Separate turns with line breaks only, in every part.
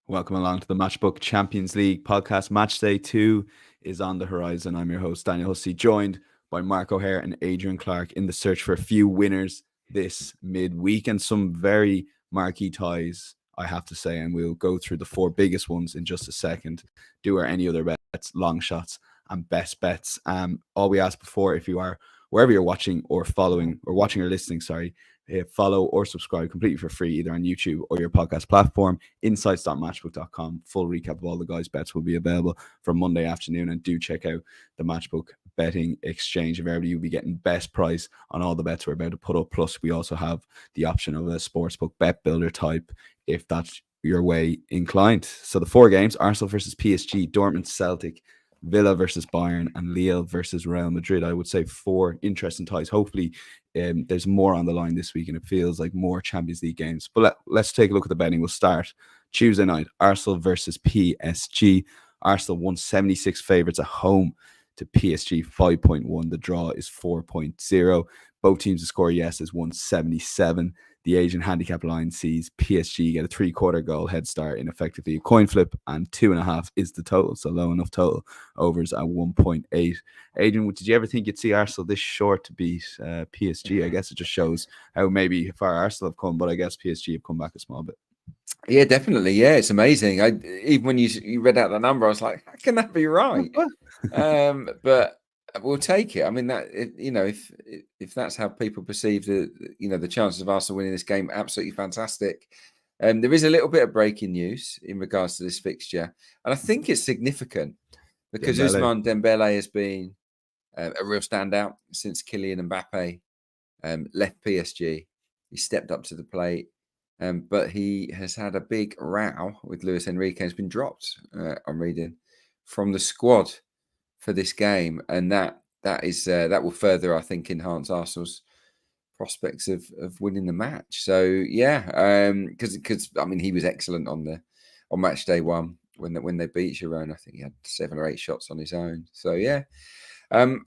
Welcome along to the Matchbook Champions League podcast. Matchday2 is on the horizon. I'm your host, Daniel Hussey, joined by Mark O'Hare and Adrian Clarke in the search for a few winners this midweek and some very marquee ties, I have to say. And we'll go through the four biggest ones in just a second. Do our any other bets, long shots, and best bets. All we ask before, if you are wherever you're watching or following or watching or listening, follow or subscribe completely for free either on YouTube or your podcast platform. Insights.matchbook.com. Full recap of all the guys' bets will be available from Monday afternoon, and do check out the Matchbook betting exchange. Everybody will be getting best price on all the bets we're about to put up. Plus, we also have the option of a sportsbook bet builder type if that's your way inclined. So the four games: Arsenal versus PSG, Dortmund Celtic, Villa versus Bayern, and Lille versus Real Madrid. I would say four interesting ties. Hopefully there's more on the line this week, and it feels like more Champions League games. But let's take a look at the betting. We'll start Tuesday night: Arsenal versus PSG. Arsenal 176 favourites at home to PSG 5.1. The draw is 4.0. Both teams to score yes is 177. The Asian handicap line sees PSG get a 3/4 goal head start in effectively a coin flip, and 2.5 is the total. So low enough total. Overs at 1.8. Adrian, did you ever think you'd see Arsenal this short to beat PSG? I guess it just shows how maybe far Arsenal have come, but I guess PSG have come back a small bit.
Yeah, definitely. Yeah, it's amazing. Even when you read out the number, I was like, how can that be right? But we'll take it. I mean, that if that's how people perceive the chances of Arsenal winning this game, absolutely fantastic. There is a little bit of breaking news in regards to this fixture, and I think it's significant because Ousmane Dembele has been a real standout since Kylian Mbappe left PSG. He stepped up to the plate. But he has had a big row with Luis Enrique. Has been dropped, I'm reading, from the squad for this game, and that will further, I think, enhance Arsenal's prospects of winning the match. So yeah, because I mean he was excellent on Matchday 1 when they beat Girona. I think he had 7 or 8 shots on his own. So yeah. I'm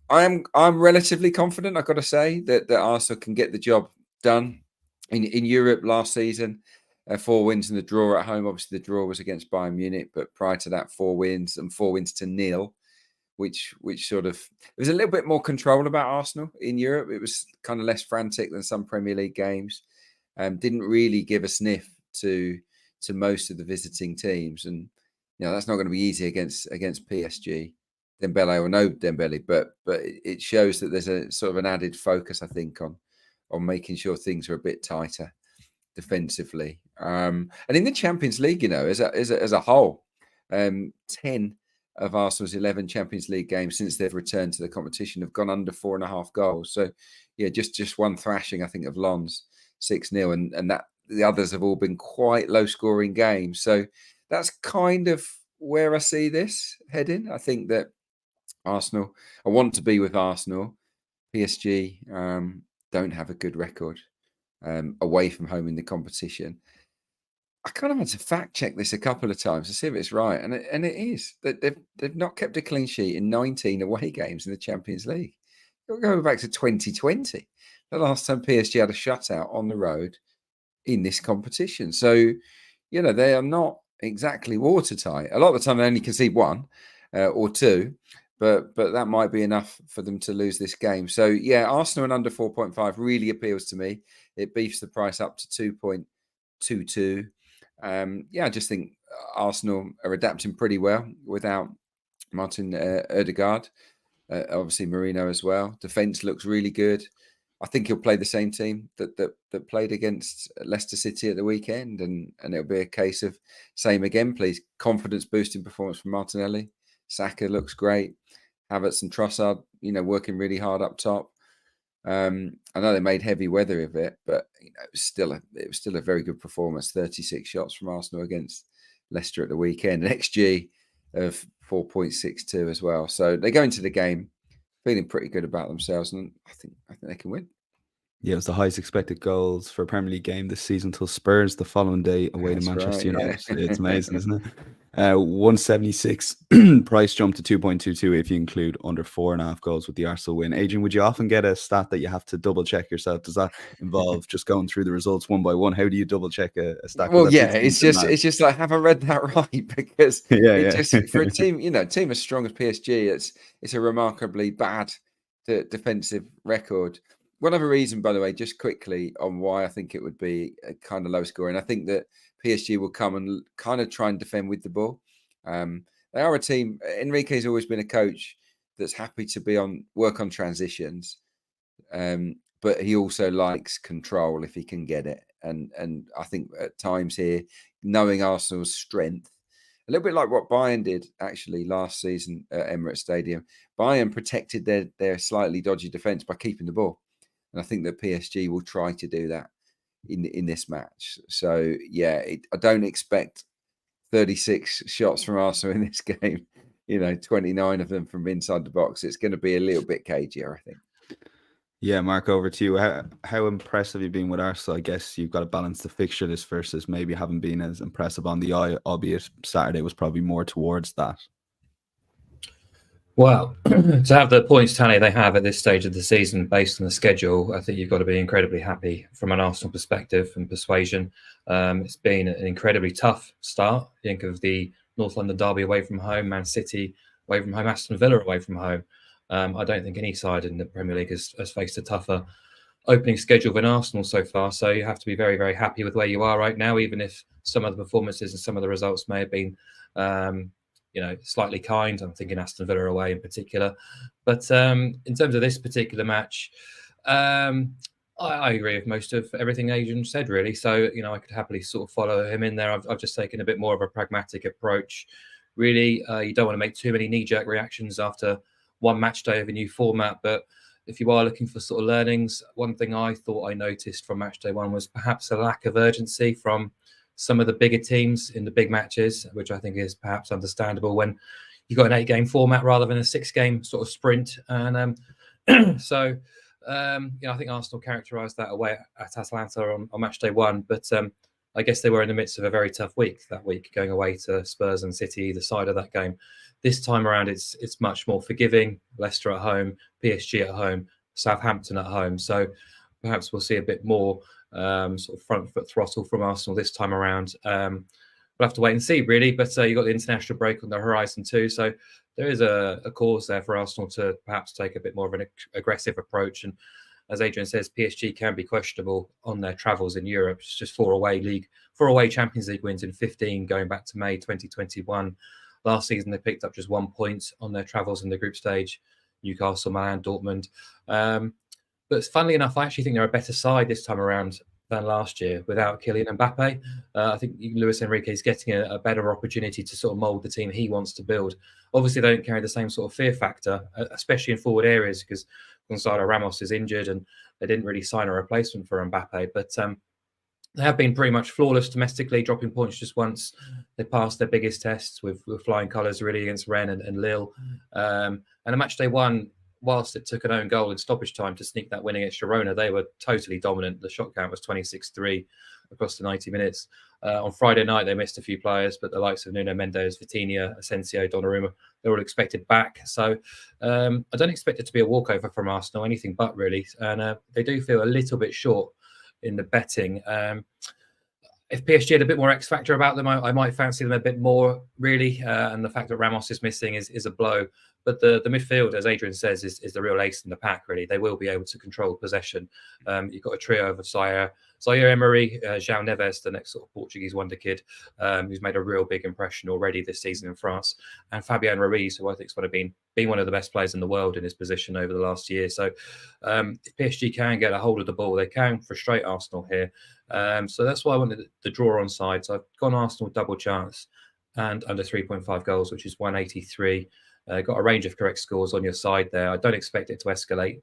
relatively confident, I've got to say, that Arsenal can get the job done. In Europe last season, 4 wins and the draw at home. Obviously, the draw was against Bayern Munich, but prior to that, 4 wins and 4 wins to nil, which sort of it was a little bit more control about Arsenal in Europe. It was kind of less frantic than some Premier League games. Didn't really give a sniff to most of the visiting teams, and that's not going to be easy against PSG. Dembele or no Dembele, but it shows that there's a sort of an added focus, I think, on making sure things are a bit tighter defensively. And in the Champions League, as a whole, 10 of Arsenal's 11 Champions League games since they've returned to the competition have gone under 4.5 goals. So yeah, just one thrashing, I think, of Lens, 6-0, and that the others have all been quite low scoring games. So that's kind of where I see this heading. I think that Arsenal, I want to be with Arsenal. PSG don't have a good record away from home in the competition. I kind of had to fact check this a couple of times to see if it's right, and it is that they've not kept a clean sheet in 19 away games in the Champions League. You'll go back to 2020, the last time PSG had a shutout on the road in this competition. So they are not exactly watertight. A lot of the time they only concede 1 or 2. But that might be enough for them to lose this game. So, yeah, Arsenal and under 4.5 really appeals to me. It beefs the price up to 2.22. I just think Arsenal are adapting pretty well without Martin Odegaard. Obviously, Marino as well. Defence looks really good. I think he'll play the same team that played against Leicester City at the weekend. And it'll be a case of same again, please. Confidence-boosting performance from Martinelli. Saka looks great. Havertz and Trossard, working really hard up top. I know they made heavy weather of it, but it was still a very good performance. 36 shots from Arsenal against Leicester at the weekend. An XG of 4.62 as well. So they go into the game feeling pretty good about themselves, and I think they can win.
Yeah, it was the highest expected goals for a Premier League game this season till Spurs the following day away to Manchester United. Yeah. It's amazing, isn't it? 176 price jump to 2.22 if you include under 4.5 goals with the Arsenal win. Adrian, would you often get a stat that you have to double check yourself? Does that involve just going through the results one by one? How do you double check a stat?
Well, yeah, it's just like, have I read that right? Because
yeah.
just for a team, team as strong as PSG, it's a remarkably bad defensive record. One other reason, by the way, just quickly on why I think it would be a kind of low score, and I think that PSG will come and kind of try and defend with the ball. They are a team. Enrique's always been a coach that's happy to work on transitions, but he also likes control if he can get it. And I think at times here, knowing Arsenal's strength, a little bit like what Bayern did actually last season at Emirates Stadium, Bayern protected their slightly dodgy defence by keeping the ball. And I think that PSG will try to do that in this match. So, yeah, I don't expect 36 shots from Arsenal in this game, 29 of them from inside the box. It's going to be a little bit cagier, I think.
Yeah, Mark, over to you. How impressed have you been with Arsenal? I guess you've got to balance the fixture list versus maybe haven't been as impressive on the eye, albeit Saturday was probably more towards that.
Well, to have the points tally they have at this stage of the season based on the schedule, I think you've got to be incredibly happy from an Arsenal perspective and persuasion. It's been an incredibly tough start. Think of the North London derby away from home, Man City away from home, Aston Villa away from home. I don't think any side in the Premier League has faced a tougher opening schedule than Arsenal so far. So you have to be very, very happy with where you are right now, even if some of the performances and some of the results may have been slightly kind. I'm thinking Aston Villa away in particular. But in terms of this particular match, I agree with most of everything Adrian said, really. So, I could happily sort of follow him in there. I've just taken a bit more of a pragmatic approach. Really, you don't want to make too many knee-jerk reactions after one match day of a new format. But if you are looking for sort of learnings, one thing I thought I noticed from match day one was perhaps a lack of urgency from some of the bigger teams in the big matches, which I think is perhaps understandable when you've got an 8-game format rather than a 6-game sort of sprint. And so, I think Arsenal characterised that away at Atalanta on match day one. But I guess they were in the midst of a very tough week that week, going away to Spurs and City, either side of that game. This time around, it's much more forgiving. Leicester at home, PSG at home, Southampton at home. So perhaps we'll see a bit more sort of front foot throttle from Arsenal this time around. We'll have to wait and see, really. But you've got the international break on the horizon too. So there is a cause there for Arsenal to perhaps take a bit more of an aggressive approach. And as Adrian says, PSG can be questionable on their travels in Europe. It's just 4 away Champions League wins in 15 going back to May 2021. Last season, they picked up just 1 point on their travels in the group stage. Newcastle, Milan, Dortmund. But funnily enough, I actually think they're a better side this time around than last year without Kylian Mbappe. I think Luis Enrique is getting a better opportunity to sort of mould the team he wants to build. Obviously, they don't carry the same sort of fear factor, especially in forward areas, because Gonzalo Ramos is injured and they didn't really sign a replacement for Mbappe. But they have been pretty much flawless domestically, dropping points just once. They passed their biggest tests with flying colours really against Rennes and Lille. And a match they won, whilst it took an own goal in stoppage time to sneak that win against Girona, they were totally dominant. The shot count was 26-3 across the 90 minutes. On Friday night, they missed a few players, but the likes of Nuno Mendes, Vitinha, Asensio, Donnarumma, they're all expected back. So I don't expect it to be a walkover from Arsenal, anything but really. And they do feel a little bit short in the betting. If PSG had a bit more X factor about them, I might fancy them a bit more, really. And the fact that Ramos is missing is a blow. But the midfield, as Adrian says, is the real ace in the pack, really. They will be able to control possession. You've got a trio of Zaire Emery, João Neves, the next sort of Portuguese wonder kid, who's made a real big impression already this season in France, and Fabian Ruiz, who I think has been one of the best players in the world in his position over the last year. So if PSG can get a hold of the ball, they can frustrate Arsenal here. So that's why I wanted the draw on side. So I've gone Arsenal double chance and under 3.5 goals, which is 183. Got a range of correct scores on your side there. I don't expect it to escalate.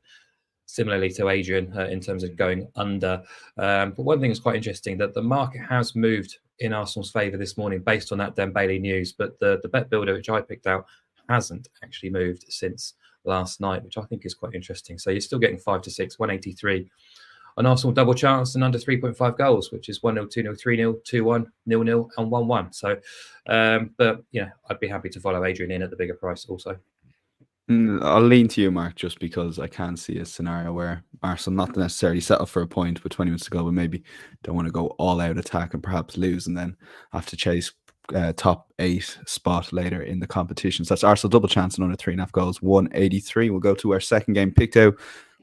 Similarly to Adrian in terms of going under. But one thing is quite interesting, that the market has moved in Arsenal's favour this morning based on that Dembele news. But the bet builder, which I picked out, hasn't actually moved since last night, which I think is quite interesting. So you're still getting 5 to 6, 183 an Arsenal double chance and under 3.5 goals, which is 1-0, 2-0, 3-0, 2-1, 0-0, and 1-1. So, but I'd be happy to follow Adrian in at the bigger price also.
I'll lean to you, Mark, just because I can see a scenario where Arsenal not necessarily settle for a point with 20 minutes to go, but maybe don't want to go all out attack and perhaps lose and then have to chase top 8 spot later in the competition. So that's Arsenal double chance and under 3.5 goals, 183. We'll go to our second game picked out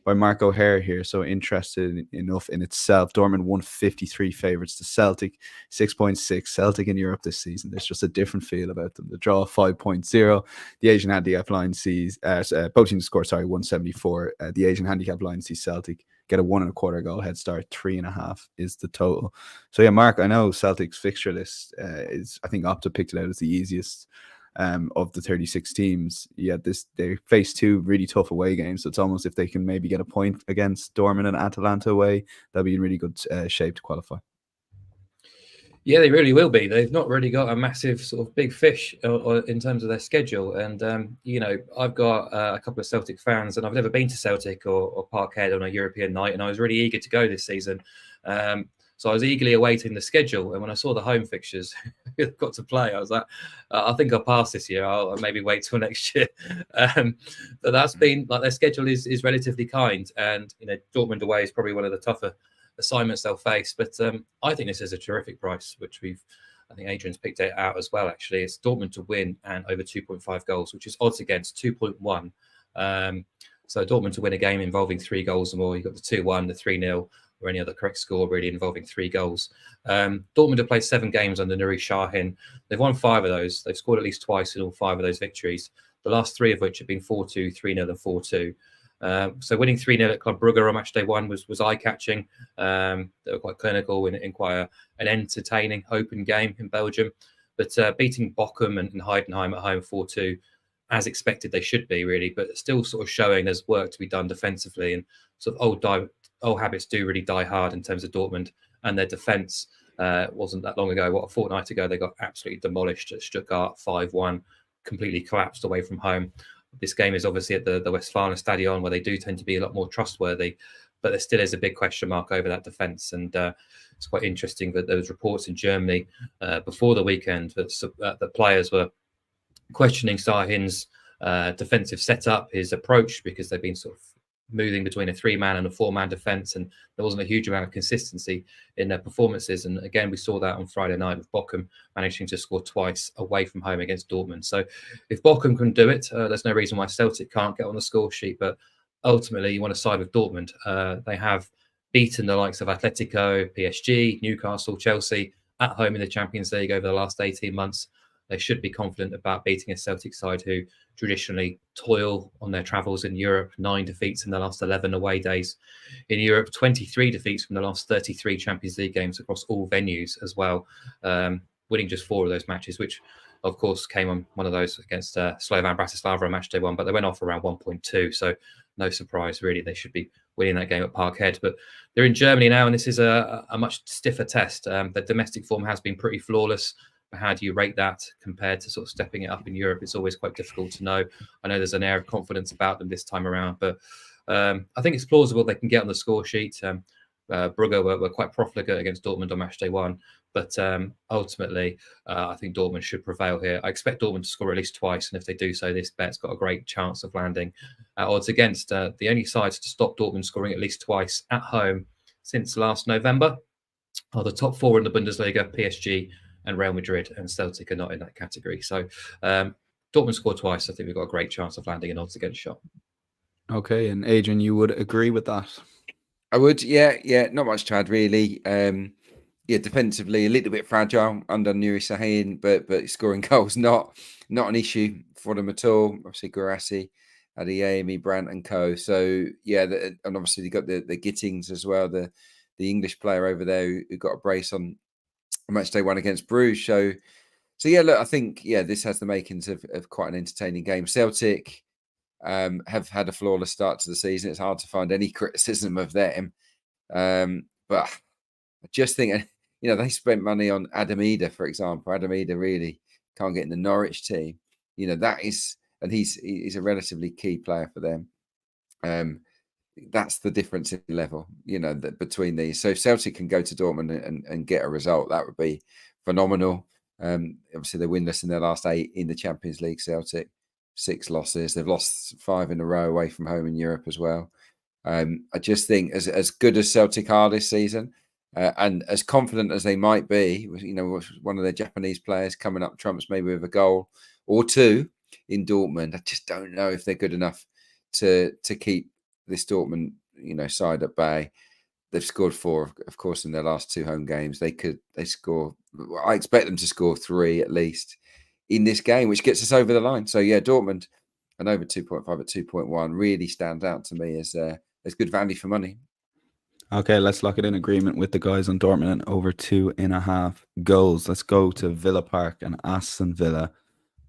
by Mark O'Hare here. So interested enough in itself. Dortmund 153 favourites to Celtic 6.6. Celtic in Europe this season. There's just a different feel about them. The draw 5.0. The Asian handicap line sees both teams score 174. The Asian handicap line sees Celtic get a 1.25 goal head start. 3.5 is the total. So yeah, Mark, I know Celtic's fixture list is, I think Opta picked it out as the easiest of the 36 teams. Yeah, they face 2 really tough away games, so it's almost if they can maybe get a point against Dortmund and Atalanta away, they'll be in really good shape to qualify.
Yeah, they really will be. They've not really got a massive sort of big fish in terms of their schedule. And, I've got a couple of Celtic fans, and I've never been to Celtic or Parkhead on a European night, and I was really eager to go this season. So I was eagerly awaiting the schedule. And when I saw the home fixtures got to play, I was like, I think I'll pass this year. I'll maybe wait till next year. But that's been their schedule is relatively kind. And, Dortmund away is probably one of the tougher assignments they'll face. But I think this is a terrific price, which I think Adrian's picked it out as well, actually. It's Dortmund to win and over 2.5 goals, which is odds against 2.1. So Dortmund to win a game involving 3 goals or more. You've got the 2-1, the 3-0, or any other correct score really involving 3 goals. Dortmund have played 7 games under Nuri Sahin. They've won 5 of those. They've scored at least twice in all 5 of those victories, the last 3 of which have been 4-2, 3-0 and 4-2. So winning 3-0 at Club Brugge on Matchday 1 was eye-catching. They were quite clinical in quite an entertaining, open game in Belgium. But beating Bochum and Heidenheim at home 4-2, as expected they should be, really, but still sort of showing there's work to be done defensively. And sort of old habits do really die hard in terms of Dortmund and their defence. Wasn't that long ago, a fortnight ago, they got absolutely demolished at Stuttgart 5-1, completely collapsed away from home. This game is obviously at the Westfalenstadion, where they do tend to be a lot more trustworthy, but there still is a big question mark over that defence. And it's quite interesting that there was reports in Germany before the weekend that the players were questioning Sahin's defensive setup, his approach, because they've been sort of moving between a 3-man and a 4-man defence, and there wasn't a huge amount of consistency in their performances. And again, we saw that on Friday night with Bochum managing to score twice away from home against Dortmund. So if Bochum can do it, there's no reason why Celtic can't get on the score sheet. But ultimately, you want to side with Dortmund. They have beaten the likes of Atletico, PSG, Newcastle, Chelsea at home in the Champions League over the last 18 months. They should be confident about beating a Celtic side who traditionally toil on their travels in Europe. 9 defeats in the last 11 away days in Europe, 23 defeats from the last 33 Champions League games across all venues as well, winning just 4 of those matches, which of course came on one of those against Slovan Bratislava on Matchday 1, but they went off around 1.2, so no surprise really. They should be winning that game at Parkhead, but they're in Germany now, and this is a much stiffer test. The domestic form has been pretty flawless. How do you rate that compared to sort of stepping it up in Europe? It's always quite difficult to know. I know there's an air of confidence about them this time around, but I think it's plausible they can get on the score sheet. Brugge were quite profligate against Dortmund on Matchday 1, but ultimately, I think Dortmund should prevail here. I expect Dortmund to score at least twice, and if they do so, this bet's got a great chance of landing. Odds against the only sides to stop Dortmund scoring at least twice at home since last November are the top 4 in the Bundesliga, PSG and Real Madrid, and Celtic are not in that category. So Dortmund scored twice. I think we've got a great chance of landing an odds against shot.
Okay, and Adrian, you would agree with that?
I would, yeah. Not much to add, really. Defensively a little bit fragile under Nuri Sahin, but scoring goals not an issue for them at all. Obviously, Guirassy, Adeyemi, Brandt, and co. So yeah, and obviously they got the Gittings as well, the English player over there who got a brace on Matchday 1 against Bruges. So yeah, look, I think this has the makings of quite an entertaining game. Celtic have had a flawless start to the season. It's hard to find any criticism of them, but I just think they spent money on Adam Eder, for example. Adam Eder really can't get in the Norwich team. That is, and he's a relatively key player for them. that's the difference in level, between these. So if Celtic can go to Dortmund and get a result, that would be phenomenal. Obviously, they're winless in their last 8 in the Champions League. Celtic 6 losses. They've lost 5 in a row away from home in Europe as well. I just think as good as Celtic are this season, and as confident as they might be, one of their Japanese players coming up trumps maybe with a goal or 2 in Dortmund. I just don't know if they're good enough to keep this Dortmund, side at bay. They've scored 4, of course, in their last 2 home games. They score. I expect them to score 3 at least in this game, which gets us over the line. So yeah, Dortmund and over 2.5 at 2.1 really stands out to me as good value for money.
Okay, let's lock it in agreement with the guys on Dortmund and over 2.5 goals. Let's go to Villa Park and Aston Villa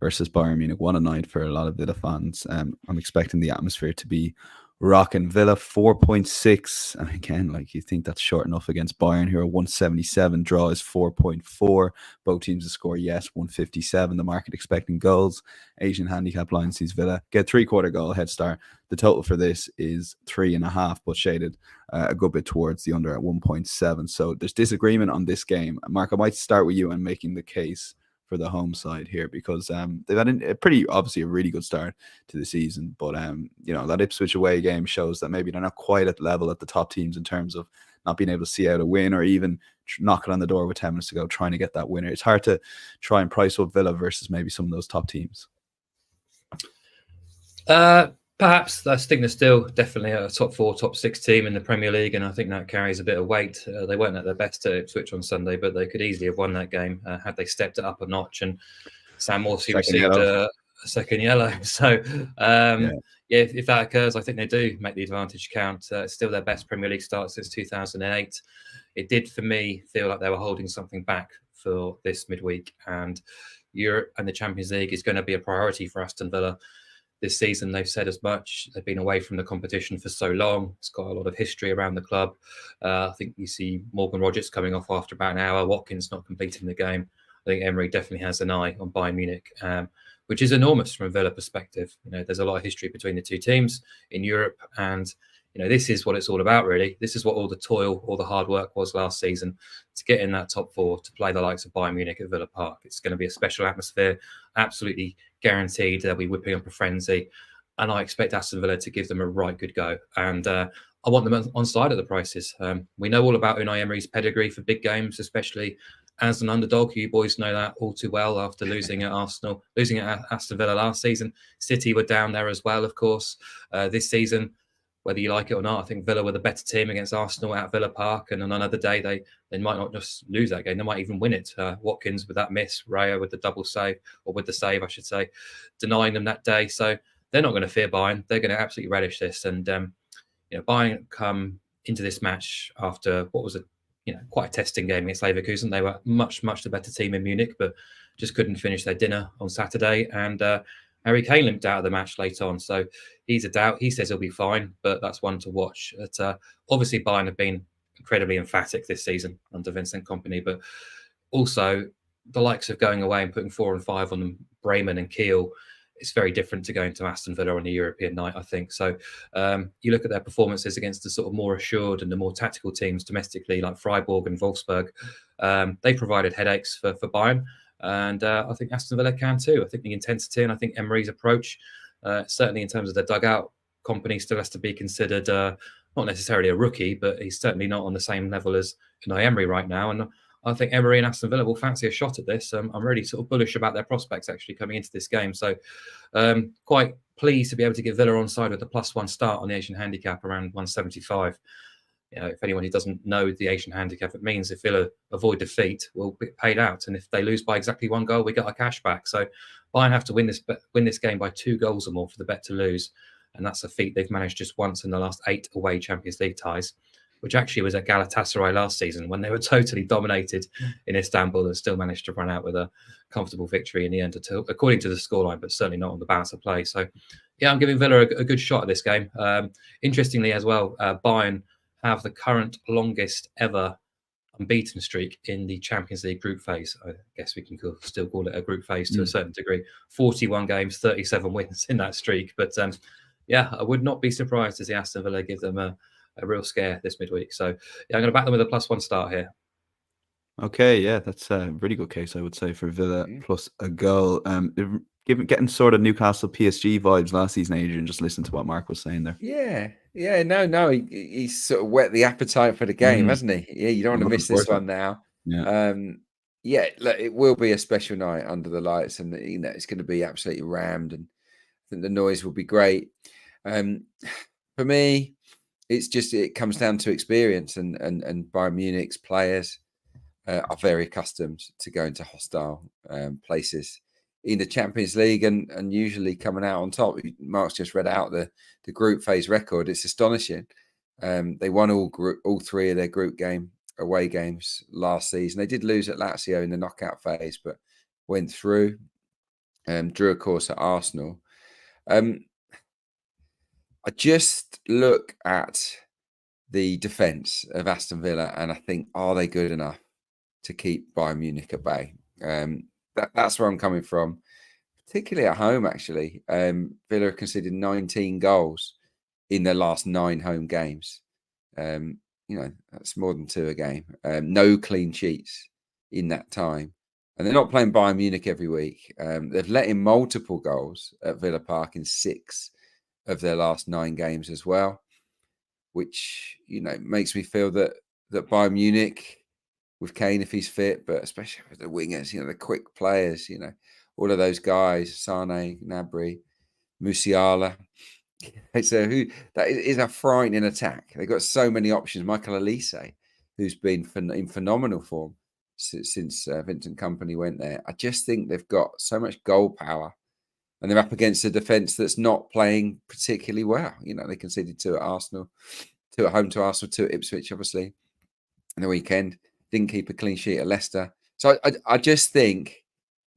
versus Bayern Munich. 1 night for a lot of Villa fans. I'm expecting the atmosphere to be rocking. Villa 4.6, and again, you think that's short enough against Bayern, who are 177. Draw is 4.4. Both teams to score, yes, 157. The market expecting goals. Asian handicap line sees Villa get 3/4 goal head start. The total for this is 3.5, but shaded a good bit towards the under at 1.7. So there's disagreement on this game. Mark, I might start with you and making the case for the home side here, because they've had obviously a really good start to the season, but that Ipswich away game shows that maybe they're not quite at level at the top teams in terms of not being able to see out a win or even knocking on the door with 10 minutes to go trying to get that winner. It's hard to try and price up Villa versus maybe some of those top teams.
Perhaps. I think they're still definitely a top 4, top 6 team in the Premier League, and I think that carries a bit of weight. They weren't at their best at Ipswich on Sunday, but they could easily have won that game had they stepped it up a notch. And Sam Morsey received a second yellow. So, if that occurs, I think they do make the advantage count. It's still their best Premier League start since 2008. It did, for me, feel like they were holding something back for this midweek, and Europe and the Champions League is going to be a priority for Aston Villa this season. They've said as much. They've been away from the competition for so long. It's got a lot of history around the club. I think you see Morgan Rogers coming off after about an hour. Watkins not completing the game. I think Emery definitely has an eye on Bayern Munich, which is enormous from a Villa perspective. There's a lot of history between the two teams in Europe, and this is what it's all about, really. This is what all the toil, all the hard work was last season, to get in that top 4, to play the likes of Bayern Munich at Villa Park. It's going to be a special atmosphere, absolutely guaranteed. They'll be whipping up a frenzy, and I expect Aston Villa to give them a right good go. And I want them on side of the prices. We know all about Unai Emery's pedigree for big games, especially as an underdog. You boys know that all too well after losing at Aston Villa last season. City were down there as well, of course, this season. Whether you like it or not, I think Villa were the better team against Arsenal at Villa Park, and on another day they might not just lose that game; they might even win it. Watkins with that miss, Raya with the double save, or with the save, I should say, denying them that day. So they're not going to fear Bayern; they're going to absolutely relish this. And Bayern come into this match after what was quite a testing game against Leverkusen. They were much the better team in Munich, but just couldn't finish their dinner on Saturday. And Harry Kane limped out of the match late on, so he's a doubt. He says he'll be fine, but that's one to watch. Obviously, Bayern have been incredibly emphatic this season under Vincent Kompany, but also the likes of going away and putting 4 and 5 on them, Bremen and Kiel, it's very different to going to Aston Villa on a European night, I think. So you look at their performances against the sort of more assured and the more tactical teams domestically, like Freiburg and Wolfsburg. They provided headaches for Bayern. And I think Aston Villa can too. I think the intensity and I think Emery's approach, certainly in terms of the dugout, Kompany still has to be considered not necessarily a rookie, but he's certainly not on the same level as Unai Emery right now. And I think Emery and Aston Villa will fancy a shot at this. I'm really sort of bullish about their prospects actually coming into this game. So quite pleased to be able to get Villa on side with the +1 start on the Asian handicap around 175. If anyone who doesn't know the Asian handicap, it means if Villa avoid defeat, we'll be paid out. And if they lose by exactly 1 goal, we get our cash back. So Bayern have to win this game by 2 goals or more for the bet to lose. And that's a feat they've managed just once in the last 8 away Champions League ties, which actually was at Galatasaray last season when they were totally dominated in Istanbul and still managed to run out with a comfortable victory in the end, according to the scoreline, but certainly not on the balance of play. So, yeah, I'm giving Villa a good shot at this game. Interestingly as well, Bayern have the current longest ever unbeaten streak in the Champions League group phase. I guess we can still call it a group phase to a certain degree. 41 games, 37 wins in that streak. But Yeah, I would not be surprised to see Aston Villa give them a real scare this midweek. So yeah, I'm going to back them with a +1 start here.
Okay, yeah, that's a really good case, I would say, for Villa
Yeah.
plus a goal. Getting sort of Newcastle PSG vibes last season, Adrian. Just listen to what Mark was saying there.
Yeah, no, he's sort of whet the appetite for the game, hasn't he? Yeah, you don't want
I'm
to
looking
miss
forward
this
to it.
one now.
Yeah.
Yeah, look, it will be a special night under the lights, and it's going to be absolutely rammed, and I think the noise will be great. For me, it comes down to experience, and Bayern Munich's players are very accustomed to going to hostile places in the Champions League, and usually coming out on top. Mark's just read out the group phase record. It's astonishing. They won all three of their group away games last season. They did lose at Lazio in the knockout phase, but went through. Drew, of course, at Arsenal. I just look at the defence of Aston Villa, and I think, are they good enough to keep Bayern Munich at bay? That's where I'm coming from, particularly at home, actually. Villa have conceded 19 goals in their last 9 home games. That's more than 2 a game. No clean sheets in that time. And they're not playing Bayern Munich every week. They've let in multiple goals at Villa Park in 6 of their last 9 games as well, which, makes me feel that Bayern Munich, with Kane if he's fit, but especially with the wingers, the quick players, all of those guys, Sane, Gnabry, Musiala. So that is a frightening attack. They've got so many options. Michael Elise, who's been in phenomenal form since Vincent Kompany went there. I just think they've got so much goal power, and they're up against a defence that's not playing particularly well. They conceded 2 at Arsenal, 2 at home to Arsenal, 2 at Ipswich, obviously, in the weekend. Didn't keep a clean sheet at Leicester. So I just think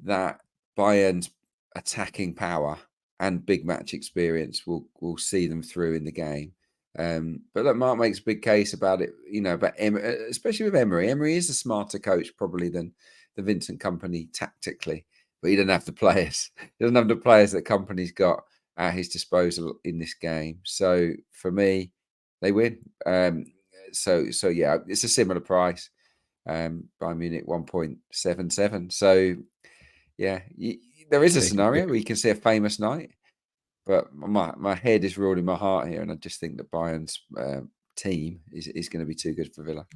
that Bayern's attacking power and big match experience will see them through in the game. But look, Mark makes a big case about it, about especially with Emery. Emery is a smarter coach probably than the Vincent Kompany tactically, but he doesn't have the players. He doesn't have the players that Kompany's got at his disposal in this game. So for me, they win. So yeah, it's a similar price. Bayern Munich 1.77. So yeah, there is a scenario where you can see a famous night, but my head is ruling my heart here, and I just think that Bayern's team is going to be too good for Villa.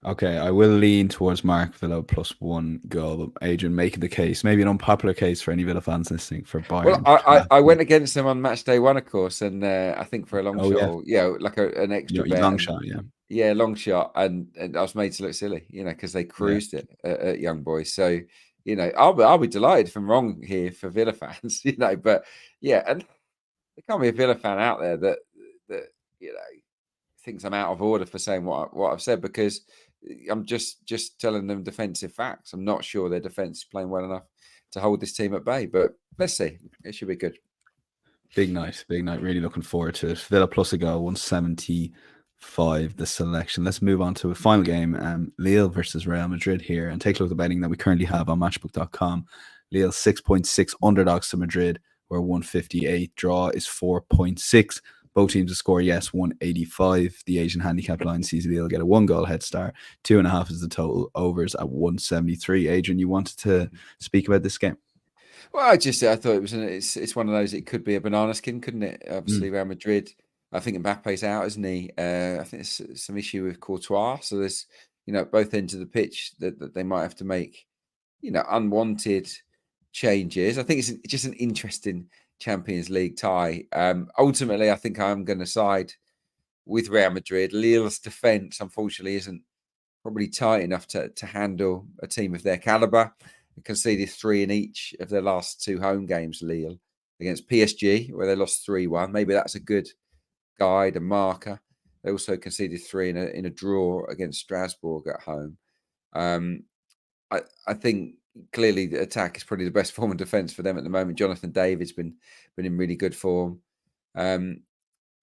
Okay, I will lean towards Mark Villa +1 goal, but Adrian making the case, maybe an unpopular case for any Villa fans listening, for Bayern.
Well, I went against them on match day 1, of course, and I think for a long shot, like an extra bet.
Long shot, yeah.
Yeah, long shot, and I was made to look silly, because they cruised it at Young Boys. So, I'll be delighted if I'm wrong here for Villa fans, but yeah, and there can't be a Villa fan out there that thinks I'm out of order for saying what I've said, because I'm just telling them defensive facts. I'm not sure their defense is playing well enough to hold this team at bay, but let's see. It should be good.
Big night. Really looking forward to it. Villa plus a goal, 175 the selection. Let's move on to a final game. Lille versus Real Madrid here, and take a look at the betting that we currently have on matchbook.com. Lille 6.6 underdogs to Madrid, where 158. Draw is 4.6. Both teams to score, yes, 185. The Asian handicap line sees Lille get a 1 goal head start. 2.5 is the total. Overs at 173. Adrian, you wanted to speak about this game?
Well, I thought it was it's one of those. It could be a banana skin, couldn't it? Obviously, Real Madrid. I think Mbappe's out, isn't he? I think there's some issue with Courtois. So there's both ends of the pitch that they might have to make unwanted changes. I think it's just an interesting Champions League tie. Ultimately, I think I'm going to side with Real Madrid. Lille's defense, unfortunately, isn't probably tight enough to handle a team of their caliber. They conceded 3 in each of their last 2 home games, Lille, against PSG, where they lost 3-1. Maybe that's a good guide, a marker. They also conceded 3 in a draw against Strasbourg at home. I think clearly the attack is probably the best form of defence for them at the moment. Jonathan David's been in really good form. So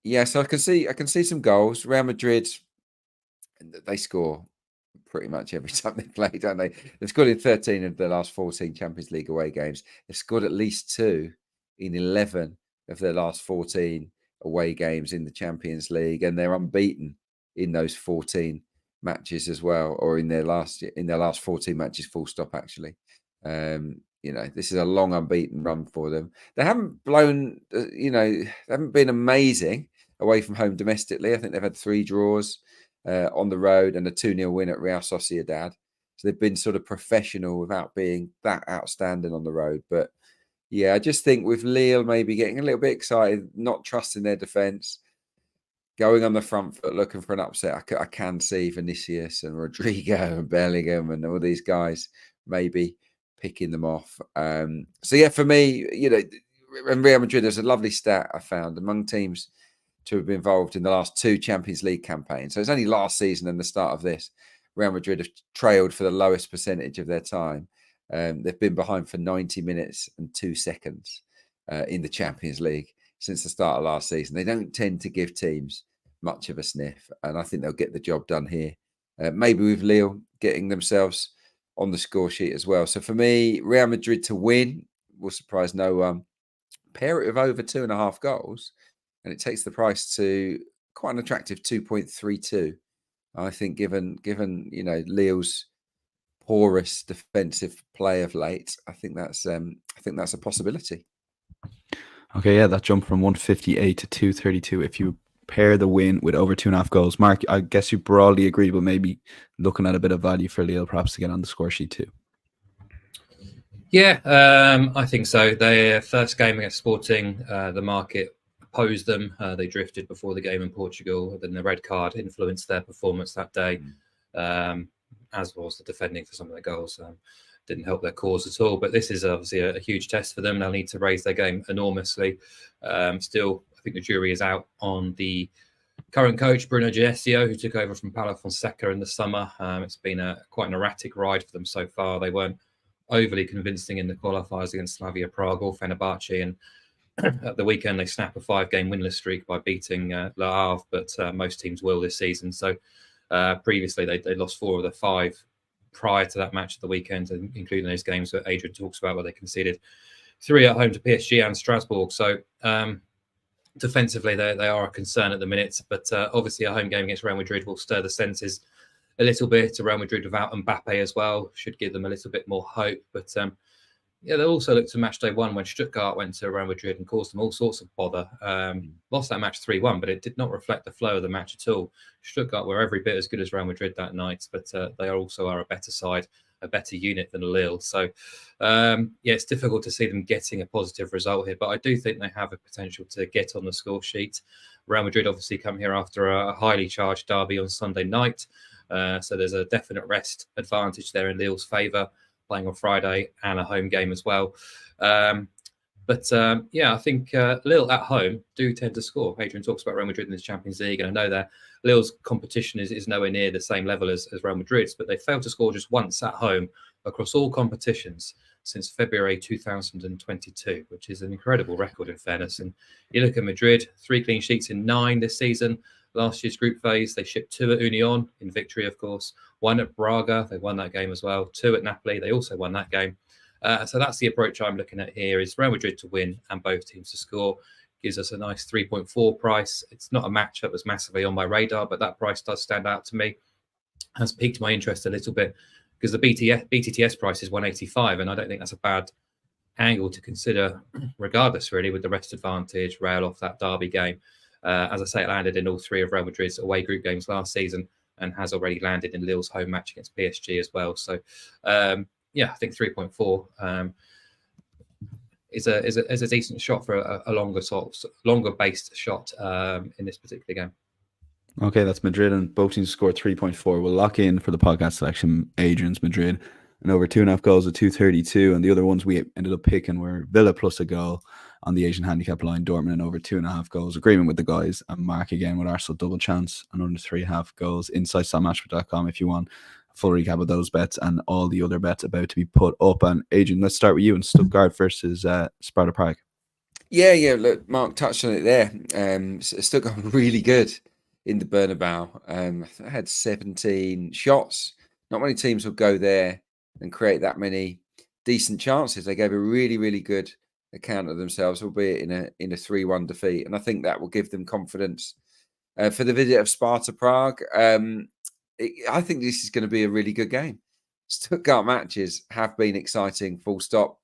I can see some goals. Real Madrid, they score pretty much every time they play, don't they? They've scored in 13 of their last 14 Champions League away games. They've scored at least 2 in 11 of their last 14 away games in the Champions League, and they're unbeaten in those 14 matches as well, or in their last 14 matches, full stop, actually. This is a long unbeaten run for them. They haven't blown, they haven't been amazing away from home domestically. I think they've had 3 draws on the road and a 2-0 win at Real Sociedad. So they've been sort of professional without being that outstanding on the road. But yeah, I just think with Lille maybe getting a little bit excited, not trusting their defence, going on the front foot, looking for an upset. I can see Vinicius and Rodrigo and Bellingham and all these guys maybe picking them off. So yeah, for me, in Real Madrid, there's a lovely stat I found among teams to have been involved in the last 2 Champions League campaigns. So it's only last season and the start of this. Real Madrid have trailed for the lowest percentage of their time. They've been behind for 90 minutes and 2 seconds in the Champions League since the start of last season. They don't tend to give teams much of a sniff, and I think they'll get the job done here. Maybe with Lille getting themselves on the score sheet as well. So for me, Real Madrid to win will surprise no one. Pair it with over 2.5 goals, and it takes the price to quite an attractive 2.32. I think, given Lille's porous defensive play of late, I think that's a possibility.
Okay, yeah, that jumped from 158 to 232. If you pair the win with over 2.5 goals, Mark, I guess you broadly agree, but maybe looking at a bit of value for Lille perhaps to get on the score sheet too.
Yeah, I think so. Their first game against Sporting, the market opposed them. They drifted before the game in Portugal. Then the red card influenced their performance that day, as was the defending for some of their goals. Didn't help their cause at all. But this is obviously a huge test for them. They'll need to raise their game enormously. Still, I think the jury is out on the current coach, Bruno Genesio, who took over from Paulo Fonseca in the summer. It's been quite an erratic ride for them so far. They weren't overly convincing in the qualifiers against Slavia Prague or Fenerbahce, and at the weekend they snap a 5-game winless streak by beating Le Havre, but most teams will this season. So previously they lost 4 of the 5 prior to that match at the weekend, including those games that Adrian talks about where they conceded 3 at home to PSG and Strasbourg. So defensively they are a concern at the minute, but obviously a home game against Real Madrid will stir the senses a little bit. Real Madrid without Mbappe as well should give them a little bit more hope. But they also looked to Matchday 1 when Stuttgart went to Real Madrid and caused them all sorts of bother. Lost that match 3-1, but it did not reflect the flow of the match at all. Stuttgart were every bit as good as Real Madrid that night, but they also are a better side, a better unit than Lille. So, it's difficult to see them getting a positive result here, but I do think they have a potential to get on the score sheet. Real Madrid obviously come here after a highly charged derby on Sunday night. So there's a definite rest advantage there in Lille's favour, playing on Friday and a home game as well. I think Lille at home do tend to score. Adrian talks about Real Madrid in the Champions League, and I know that Lille's competition is nowhere near the same level as Real Madrid's, but they failed to score just once at home across all competitions since February 2022, which is an incredible record in fairness. And you look at Madrid, 3 clean sheets in 9 this season. Last year's group phase, they shipped 2 at Union in victory, of course. 1 at Braga, they won that game as well. 2 at Napoli, they also won that game. So that's the approach I'm looking at here: is Real Madrid to win and both teams to score. Gives us a nice 3.4 price. It's not a match that was massively on my radar, but that price does stand out to me. Has piqued my interest a little bit because the BTTS price is 185, and I don't think that's a bad angle to consider, regardless, really, with the rest advantage, Real off that derby game. As I say, it landed in all 3 of Real Madrid's away group games last season and has already landed in Lille's home match against PSG as well. So, I think 3.4 is a decent shot for a longer based shot in this particular game.
Okay, that's Madrid, and both teams scored 3.4. We'll lock in for the podcast selection Adrian's Madrid and over 2.5 goals at 232, and the other ones we ended up picking were Villa plus a goal on the Asian handicap line, Dortmund and over 2.5 goals. Agreement with the guys, and Mark again with Arsenal double chance and under 3.5 goals. Insights.matchday.com if you want a full recap of those bets and all the other bets about to be put up. And Adrian, let's start with you in Stuttgart versus Sparta Prague.
Yeah. Look, Mark touched on it there. Stuttgart really good in the Bernabeu. I had 17 shots. Not many teams will go there and create that many decent chances. They gave a really, really good account of themselves, albeit in a 3-1 defeat, and I think that will give them confidence for the visit of Sparta Prague. I think this is going to be a really good game. Stuttgart matches have been exciting, full stop,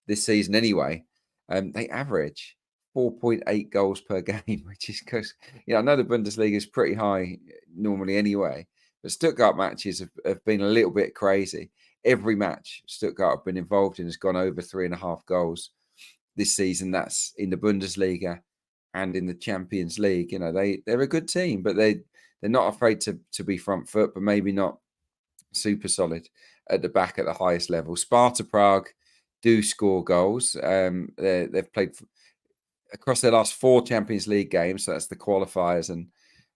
this season anyway. They average 4.8 goals per game, which is because, I know the Bundesliga is pretty high normally anyway, but Stuttgart matches have been a little bit crazy. Every match Stuttgart have been involved in has gone over 3.5 goals this season. That's in the Bundesliga and in the Champions League. They're a good team, but they're not afraid to be front foot, but maybe not super solid at the back at the highest level. Sparta Prague do score goals. They've played across their last 4 Champions League games, so that's the qualifiers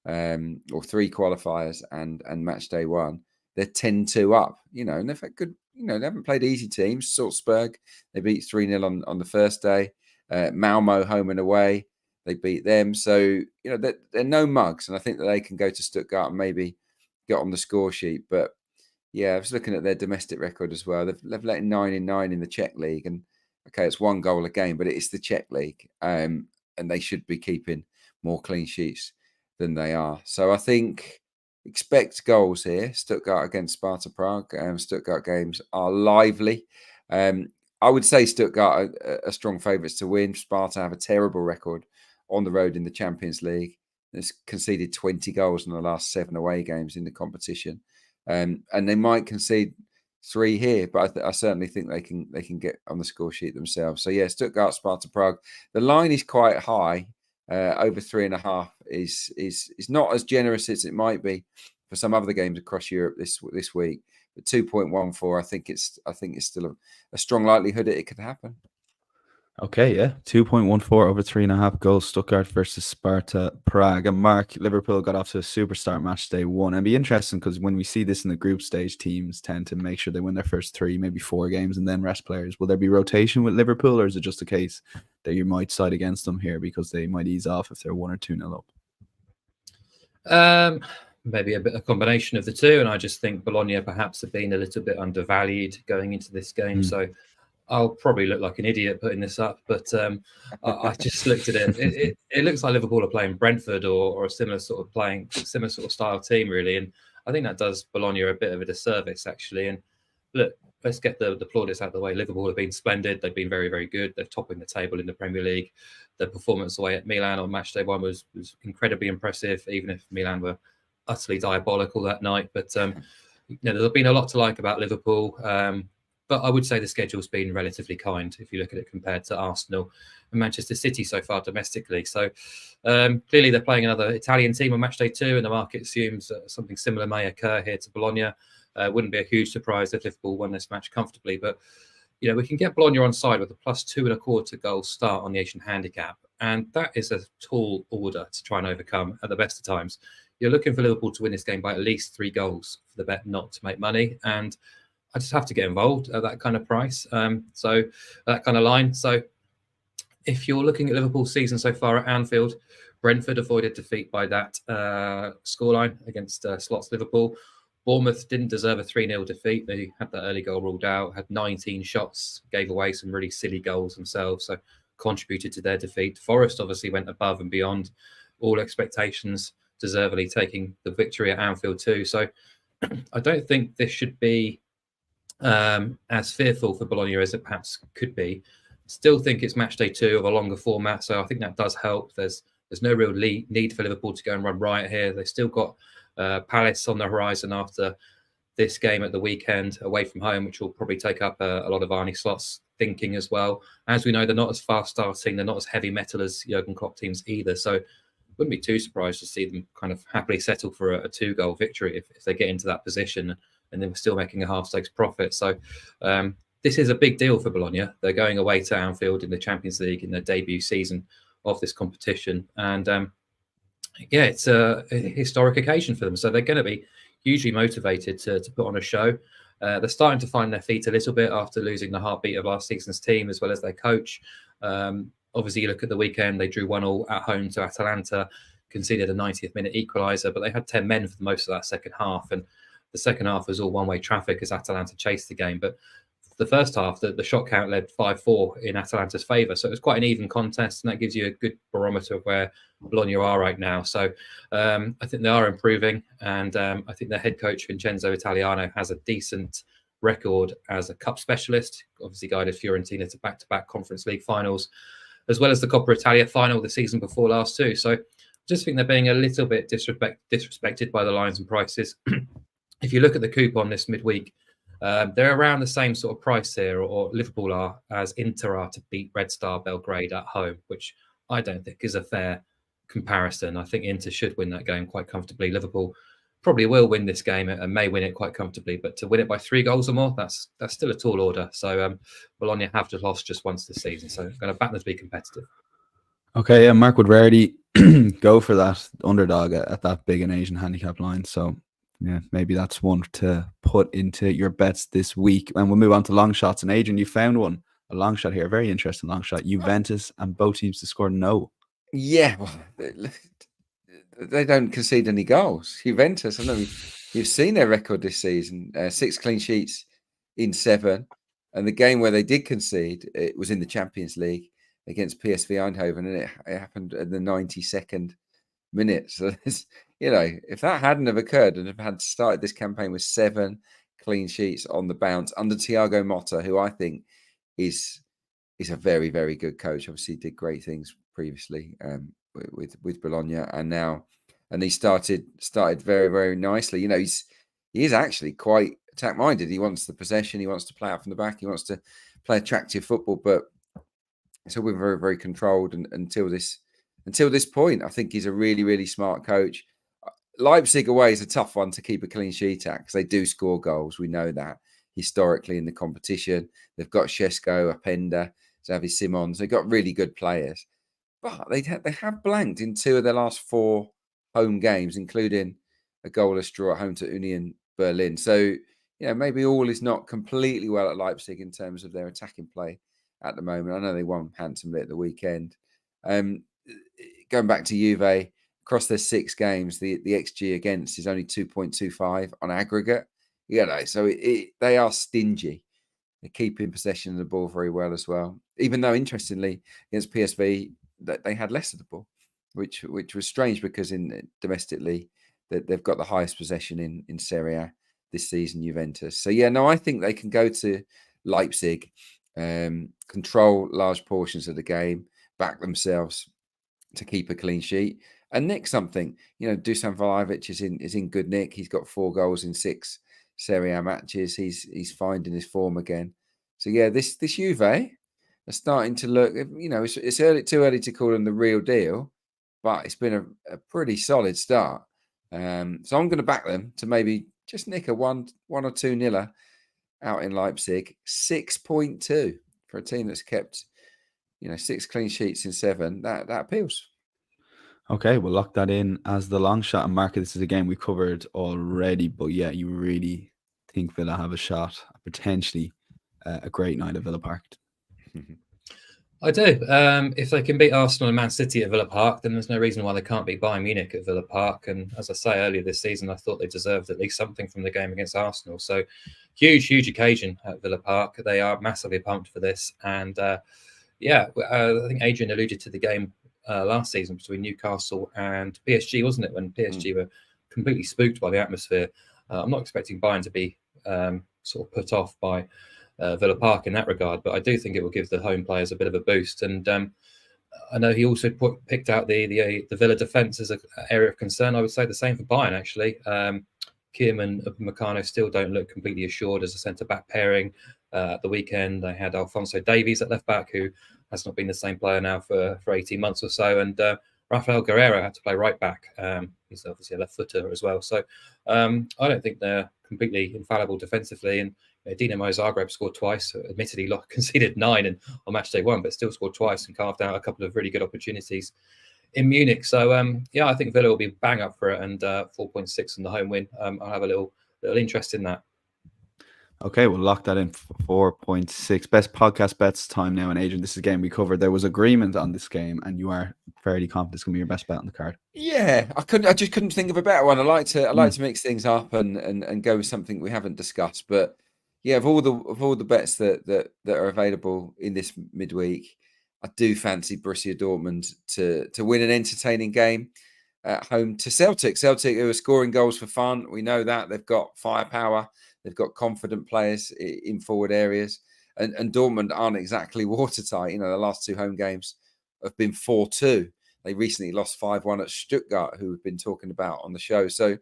or 3 qualifiers and Matchday 1. They're 10-2 up, and they've had good, they haven't played easy teams. Salzburg, they beat 3-0 on the first day. Malmo home and away, they beat them. So, they're no mugs, and I think that they can go to Stuttgart and maybe get on the score sheet. But yeah, I was looking at their domestic record as well. They've let 9 in 9 in the Czech league, and okay, it's 1 goal a game, but it's the Czech league, and they should be keeping more clean sheets than they are. So I think expect goals here. Stuttgart against Sparta Prague. Stuttgart games are lively. I would say Stuttgart are strong favourites to win. Sparta have a terrible record on the road in the Champions League. They've conceded 20 goals in the last 7 away games in the competition, and they might concede 3 here, but I certainly think they can get on the score sheet themselves. So yeah, Stuttgart, Sparta Prague. The line is quite high. Over 3.5 is not as generous as it might be for some other games across Europe this week. But 2.14, I think it's still a strong likelihood that it could happen.
Okay, yeah, 2.14 over 3.5 goals. Stuttgart versus Sparta Prague. And Mark, Liverpool got off to a super start match day 1. And it'd be interesting because when we see this in the group stage, teams tend to make sure they win their first 3, maybe 4 games, and then rest players. Will there be rotation with Liverpool, or is it just a case that you might side against them here because they might ease off if they're 1 or 2-0
up? Maybe a combination of the two, and I just think Bologna perhaps have been a little bit undervalued going into this game. So I'll probably look like an idiot putting this up, but I just looked at it. It looks like Liverpool are playing Brentford or a similar sort of style team, really. And I think that does Bologna a bit of a disservice, actually. And look, let's get the plaudits out of the way. Liverpool have been splendid. They've been very, very good. They're topping the table in the Premier League. Their performance away at Milan on Matchday 1 was incredibly impressive, even if Milan were utterly diabolical that night. But there's been a lot to like about Liverpool. But I would say the schedule's been relatively kind if you look at it compared to Arsenal and Manchester City so far domestically. So clearly they're playing another Italian team on Matchday 2, and the market assumes something similar may occur here to Bologna. Wouldn't be a huge surprise if Liverpool won this match comfortably. But we can get Bologna on side with a +2.25 goal start on the Asian handicap, and that is a tall order to try and overcome at the best of times. You're looking for Liverpool to win this game by at least 3 goals for the bet not to make money, and I just have to get involved at that kind of price. So that kind of line. So if you're looking at Liverpool's season so far at Anfield, Brentford avoided defeat by that scoreline against Slots Liverpool. Bournemouth didn't deserve a 3-0 defeat. They had that early goal ruled out, had 19 shots, gave away some really silly goals themselves, so contributed to their defeat. Forest obviously went above and beyond all expectations, deservedly taking the victory at Anfield too. So I don't think this should be as fearful for Bologna as it perhaps could be. Still think it's Matchday 2 of a longer format, so I think that does help. There's no real need for Liverpool to go and run riot here. They've still got Palace on the horizon after this game at the weekend away from home, which will probably take up a lot of Arne Slot's thinking as well. As we know, they're not as fast starting, they're not as heavy metal as Jurgen Klopp teams either, so wouldn't be too surprised to see them kind of happily settle for a 2-goal victory if they get into that position, and then we're still making a half-stakes profit. So this is a big deal for Bologna. They're going away to Anfield in the Champions League in their debut season of this competition. And it's a historic occasion for them. So they're going to be hugely motivated to put on a show. They're starting to find their feet a little bit after losing the heartbeat of last season's team, as well as their coach. Obviously, you look at the weekend, they drew 1-1 at home to Atalanta, conceded a 90th minute equaliser, but they had 10 men for most of that second half. And the second half was all one-way traffic as Atalanta chased the game. But the first half, the shot count led 5-4 in Atalanta's favour. So it was quite an even contest, and that gives you a good barometer of where Bologna are right now. So I think they are improving, and I think their head coach, Vincenzo Italiano, has a decent record as a cup specialist, obviously guided Fiorentina to back-to-back Conference League finals, as well as the Coppa Italia final the season before last too. So I just think they're being a little bit disrespected by the lines and prices. If you look at the coupon this midweek, they're around the same sort of price here, or Liverpool are, as Inter are to beat Red Star Belgrade at home, which I don't think is a fair comparison. I think Inter should win that game quite comfortably. Liverpool probably will win this game and may win it quite comfortably, but to win it by 3 goals or more, that's still a tall order. So Bologna have just lost just once this season, so I'm going to back them to be competitive.
Okay, yeah, Mark would rarely go for that underdog at that big an Asian handicap line. So yeah, maybe that's one to put into your bets this week. And we'll move on to long shots. And Adrian, you found one, a long shot here, a very interesting long shot. Juventus and both teams to score no.
Yeah, well, they don't concede any goals. Juventus, I know you've seen their record this season, 6 clean sheets in 7. And the game where they did concede, it was in the Champions League against PSV Eindhoven, and it happened at the 92nd minute. So, if that hadn't have occurred and had started this campaign with 7 clean sheets on the bounce under Thiago Motta, who I think is a very, very good coach. Obviously, did great things previously with Bologna, and he started very, very nicely. He is actually quite attack minded. He wants the possession. He wants to play out from the back. He wants to play attractive football, but it's all been very, very controlled until this point. I think he's a really, really smart coach. Leipzig away is a tough one to keep a clean sheet at because they do score goals. We know that historically in the competition. They've got Šeško, Openda, Xavi Simons. They've got really good players. But they have blanked in 2 of their last 4 home games, including a goalless draw at home to Union Berlin. So, maybe all is not completely well at Leipzig in terms of their attacking play at the moment. I know they won handsomely at the weekend. Going back to Juve, across their 6 games, the XG against is only 2.25 on aggregate. So they are stingy. They're keeping possession of the ball very well as well. Even though, interestingly, against PSV, that they had less of the ball, which was strange because domestically that they've got the highest possession in Serie A this season, Juventus. So I think they can go to Leipzig, control large portions of the game, back themselves to keep a clean sheet and nick something. Dusan Vlahovic is in good nick. He's got 4 goals in 6 Serie A matches. He's finding his form again. So this Juve are starting to look. It's too early to call them the real deal, but it's been a pretty solid start. So I'm going to back them to maybe just nick a 1 or 2 niller out in Leipzig. 6.2 for a team that's kept 6 clean sheets in 7. That appeals.
Okay, we'll lock that in as the long shot. And Mark, this is a game we covered already, but yeah, you really think Villa have a shot, potentially a great night at Villa Park.
I do. If they can beat Arsenal and Man City at Villa Park, then there's no reason why they can't beat Bayern Munich at Villa Park. And as I say, earlier this season, I thought they deserved at least something from the game against Arsenal. So huge occasion at Villa Park. They are massively pumped for this. And I think Adrian alluded to the game last season between Newcastle and PSG, wasn't it? When PSG were completely spooked by the atmosphere. I'm not expecting Bayern to be sort of put off by Villa Park in that regard, but I do think it will give the home players a bit of a boost. And I know he also picked out the Villa defence as an area of concern. I would say the same for Bayern, actually. Kim and Upamecano still don't look completely assured as a centre-back pairing. At the weekend, they had Alphonso Davies at left-back, who has not been the same player now for 18 months or so. And Rafael Guerreiro had to play right-back. He's obviously a left-footer as well. So I don't think they're completely infallible defensively. And Dinamo Zagreb scored twice. Admittedly, conceded 9 on match day 1, but still scored twice and carved out a couple of really good opportunities in Munich. So, I think Villa will be bang up for it, and 4.6 on the home win. I'll have a little interest in that.
Okay, we'll lock that in. 4.6. Best podcast bets time now. And Adrian, this is a game we covered. There was agreement on this game, and you are fairly confident it's going to be your best bet on the card.
Yeah, I just couldn't think of a better one. I like to mix things up and go with something we haven't discussed. But Yeah, of all the bets that are available in this midweek, I do fancy Borussia Dortmund to win an entertaining game at home to Celtic. Celtic, who are scoring goals for fun. We know that they've got firepower. They've got confident players in forward areas, and Dortmund aren't exactly watertight. You know, the last 2 home games have been 4-2. They recently lost 5-1 at Stuttgart, who we've been talking about on the show. So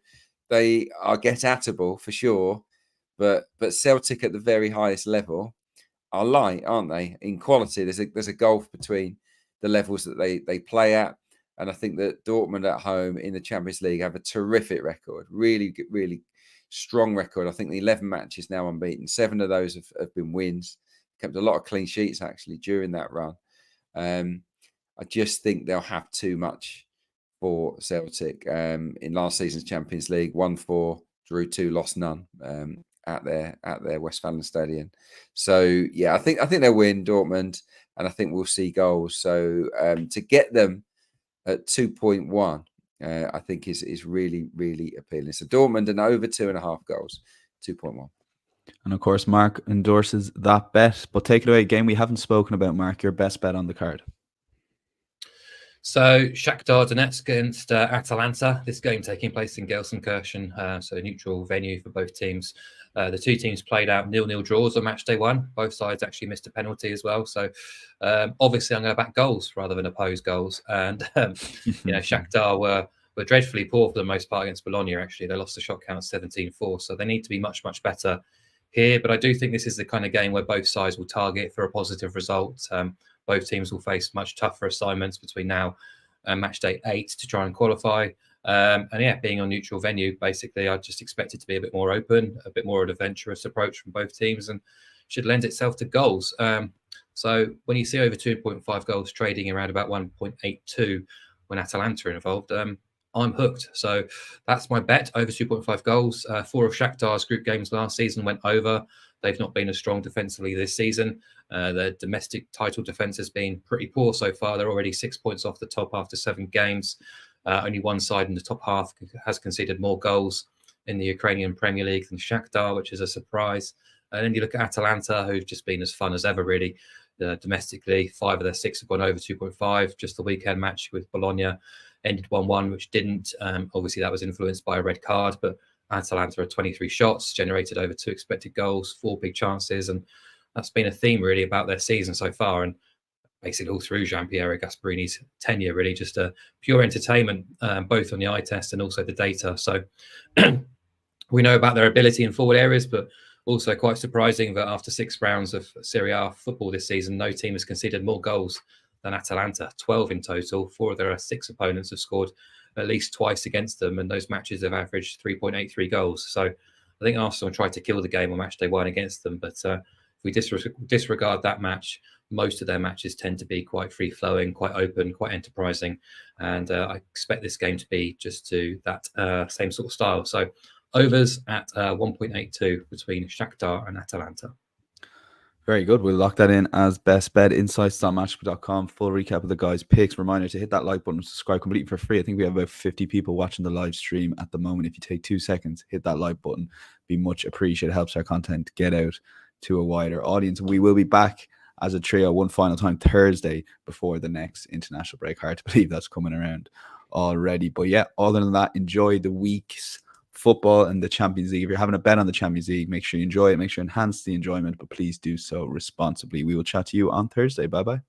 they are get-attable for sure. But Celtic at the very highest level are light, aren't they? In quality, there's a gulf between the levels that they play at, and I think that Dortmund at home in the Champions League have a terrific record, really strong record. I think the 11 matches now unbeaten, 7 of those have been wins. Kept a lot of clean sheets actually during that run. I just think they'll have too much for Celtic. In last season's Champions League, 1-4, drew 2, lost none. At their Westfalen Stadium. So yeah, I think they'll win Dortmund, and I think we'll see goals. So to get them at 2.1, I think is really appealing. So Dortmund and over 2.5 goals, 2.1.
And of course, Mark endorses that bet. But take it away, game we haven't spoken about, Mark. Your best bet on the card.
So Shakhtar Donetsk against Atalanta. This game taking place in Gelsenkirchen, so a neutral venue for both teams. The 2 teams played out 0-0 draws on match day 1. Both sides actually missed a penalty as well. So obviously I'm going to back goals rather than oppose goals. And Shakhtar were dreadfully poor for the most part against Bologna. Actually, they lost the shot count 17-4. So they need to be much better here. But I do think this is the kind of game where both sides will target for a positive result. Both teams will face much tougher assignments between now and match day 8 to try and qualify. And yeah, being on neutral venue, basically, I just expect it to be a bit more open, a bit more of an adventurous approach from both teams, and should lend itself to goals. So when you see over 2.5 goals trading around about 1.82 when Atalanta are involved, I'm hooked. So that's my bet, over 2.5 goals. 4 of Shakhtar's group games last season went over. They've not been as strong defensively this season. Their domestic title defense has been pretty poor so far. They're already 6 points off the top after 7 games. Only one side in the top half has conceded more goals in the Ukrainian Premier League than Shakhtar, which is a surprise. And then you look at Atalanta, who've just been as fun as ever, really. Domestically, 5 of their 6 have gone over 2.5. Just the weekend match with Bologna ended 1-1, which didn't. Obviously, that was influenced by a red card, but Atalanta had 23 shots, generated over 2 expected goals, 4 big chances, and that's been a theme really about their season so far, and basically all through Gianpiero Gasparini's tenure, really just a pure entertainment, both on the eye test and also the data. So we know about their ability in forward areas, but also quite surprising that after 6 rounds of Serie A football this season, no team has conceded more goals than Atalanta, 12 in total. 4 of their 6 opponents have scored at least twice against them, and those matches have averaged 3.83 goals. So I think Arsenal tried to kill the game on match day 1 against them, but if we disregard that match, most of their matches tend to be quite free-flowing, quite open, quite enterprising, and I expect this game to be just to that same sort of style. So overs at 1.82 between Shakhtar and Atalanta.
Very good. We'll lock that in as best bet. Insights.matchday.com. Full recap of the guys' picks. Reminder to hit that like button, subscribe completely for free. I think we have about 50 people watching the live stream at the moment. If you take 2 seconds, hit that like button. Be much appreciated. It helps our content get out to a wider audience. We will be back as a trio one final time Thursday before the next international break. Hard to believe that's coming around already. But yeah, other than that, enjoy the week's football and the Champions League. If you're having a bet on the Champions League, make sure you enjoy it. Make sure you enhance the enjoyment, but please do so responsibly. We will chat to you on Thursday. Bye-bye.